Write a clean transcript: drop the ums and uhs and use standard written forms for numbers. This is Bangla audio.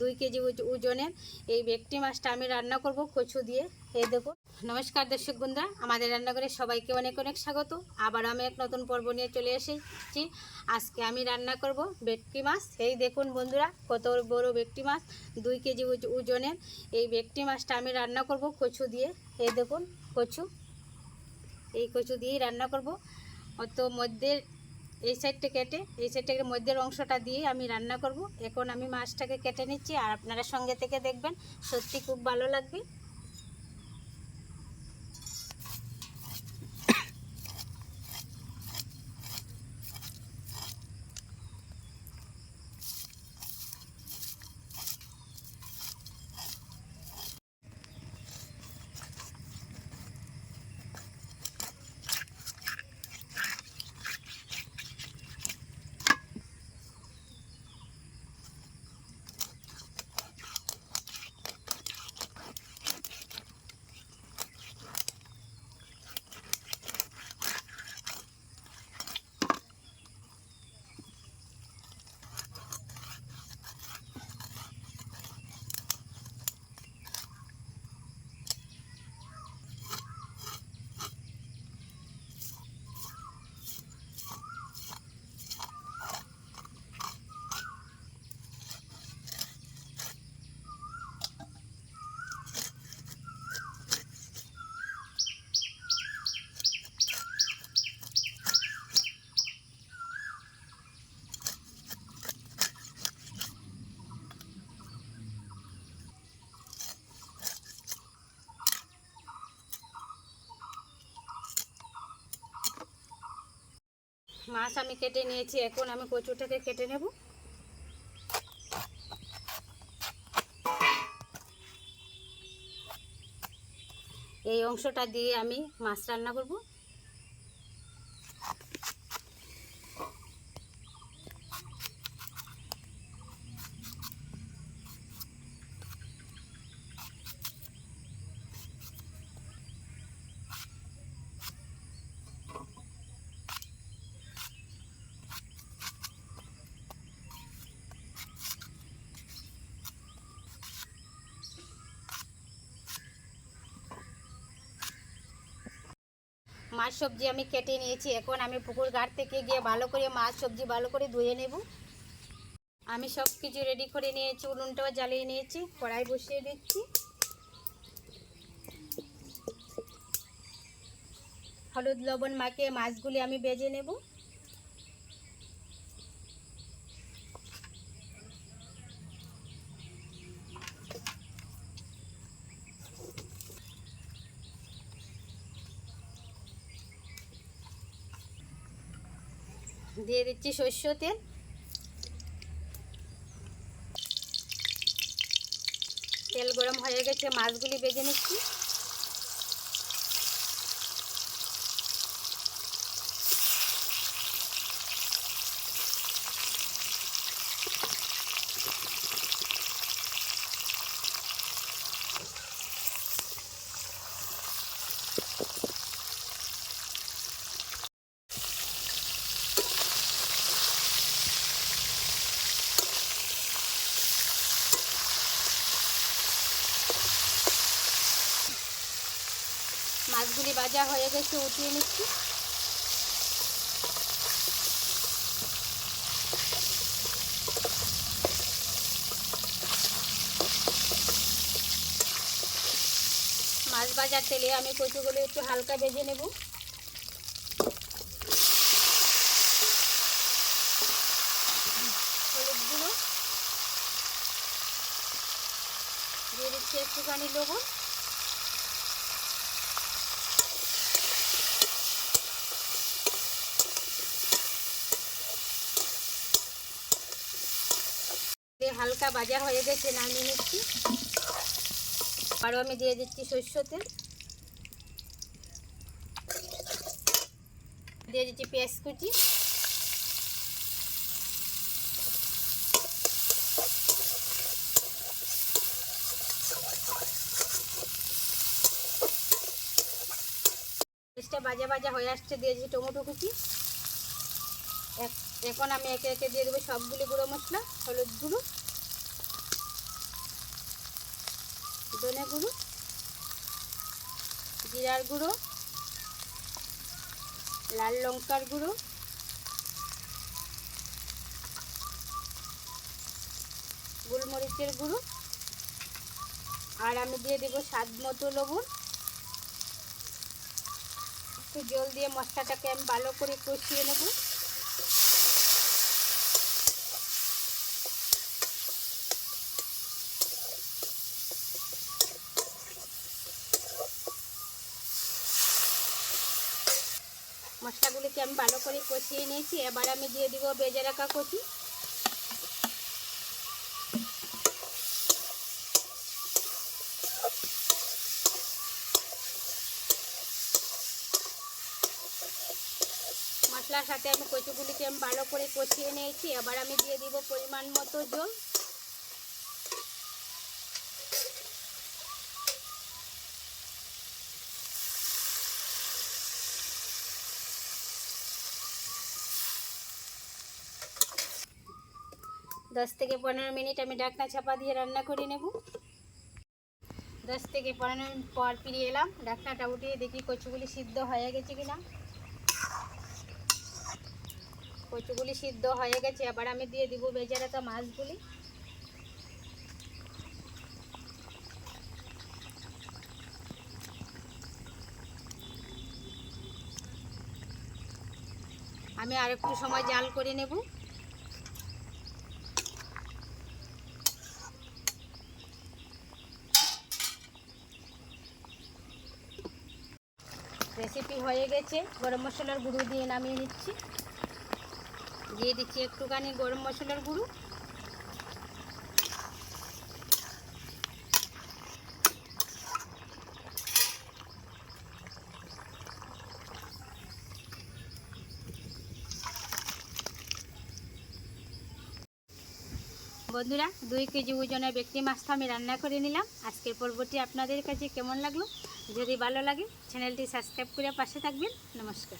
2 কেজি ওজনের এই ভেটকি মাছটা আমি রান্না করব কচু দিয়ে। এই দেখো। নমস্কার দর্শক বন্ধুরা, আমাদের রান্নাঘরে সবাইকে অনেক অনেক স্বাগত। আবার আমি এক নতুন পর্ব নিয়ে চলে এসেছি। আজকে আমি রান্না করব ভেটকি মাছ। এই দেখুন বন্ধুরা, কত বড় ভেটকি মাছ, 2 কেজি ওজনের এই ভেটকি মাছটা আমি রান্না করব কচু দিয়ে। এই দেখুন কচু, এই কচু দিয়েই রান্না করব। অত মধ্যে এই সাইডটা কেটে এই সাইডটাকে মধ্যের অংশটা দিয়ে আমি রান্না করব। এখন আমি মাছটাকে কেটে নিচ্ছি, আর আপনারা সঙ্গে থেকে দেখবেন, সত্যি খুব ভালো লাগবে। মাছ আমি কেটে নিয়েছি, এখন আমি কচুটাকে কেটে নেব। এই অংশটা দিয়ে আমি মাছ রান্না করব। মাছ সবজি আমি কেটে নিয়েছি, এখন আমি পুকুর ঘাট থেকে গিয়ে ভালো করে মাছ সবজি ভালো করে ধুয়ে নেব। আমি সব কিছু রেডি করে নিয়েছি, উনুনটাও জ্বালিয়ে নিয়েছি, কড়াই বসিয়ে দিচ্ছি। হলুদ লবণ মাখিয়ে মাছগুলি আমি ভেজে নেব। দিয়ে দিচ্ছি সরষের তেল। তেল গরম হয়ে গেছে, মাছগুলি ভেজে নিচ্ছি। মাছগুলি ভাজা হয়ে গেছে, উঠিয়ে নিচ্ছি। মাছ ভাজার তেলে আমি কচুগুলো একটু হালকা ভেজে নেব। হলুদ গুঁড়ো দিয়ে দিচ্ছি, একটুখানি লবণ। হালকা ভাজা হয়ে গেছে, নামিয়ে নিচ্ছি। আরও আমি দিয়ে দিচ্ছি সরষের তেল, দিয়ে দিচ্ছি পেঁয়াজ কুচি, পেঁয়াজটা ভাজা ভাজা হয়ে আসছে, দিয়ে দিচ্ছি টমেটো কুচি। এখন আমি একে একে দিয়ে দেবো সবগুলি গুঁড়ো মশলা। হলুদ গুঁড়ো, ধনে গুঁড়ো, জিরার গুঁড়ো, লাল লঙ্কার গুঁড়ো, গোলমরিচের গুঁড়ো, আর আমি দিয়ে দেবো স্বাদ মতো লবণ। একটু জল দিয়ে মশলাটাকে আমি ভালো করে কষিয়ে নেব। মশলাগুলিকে আমি ভালো করে কষিয়ে নিয়েছি। এবার আমি দিয়ে দিব ভেজে রাখা কচু। মশলার সাথে আমি কচুগুলিকে আমি ভালো করে কষিয়ে নিয়েছি। এবার আমি দিয়ে দিব পরিমাণ মতো জল। दस থেকে 15 মিনিট আমি ঢাকনা চাপা দিয়ে রান্না করে নেব। 10 থেকে 15 মিনিট পর ফিরে এলাম। ঢাকনাটা উঠিয়ে দেখি কচুগুলি সিদ্ধ হয়ে গেছে কিনা। কচুগুলি সিদ্ধ হয়ে গেছে। এবার আমি দিয়ে দিব ভেজে রাখা মাছগুলি। আমি আরেকটু সময় জাল করে নেব। রেসিপি হয়ে গেছে। গরম মশলার গুঁড়ো দিয়ে নামিয়ে নিচ্ছি। দিয়ে দিচ্ছি একটুখানি গরম মশলার গুঁড়ো। বন্ধুরা, 2 কেজি ওজনের ভেটকি মাছটা আমি রান্না করে নিলাম। আজকের পর্বটি আপনাদের কাছে কেমন লাগলো? যদি ভালো লাগে চ্যানেলটি সাবস্ক্রাইব করে পাশে থাকবেন। নমস্কার।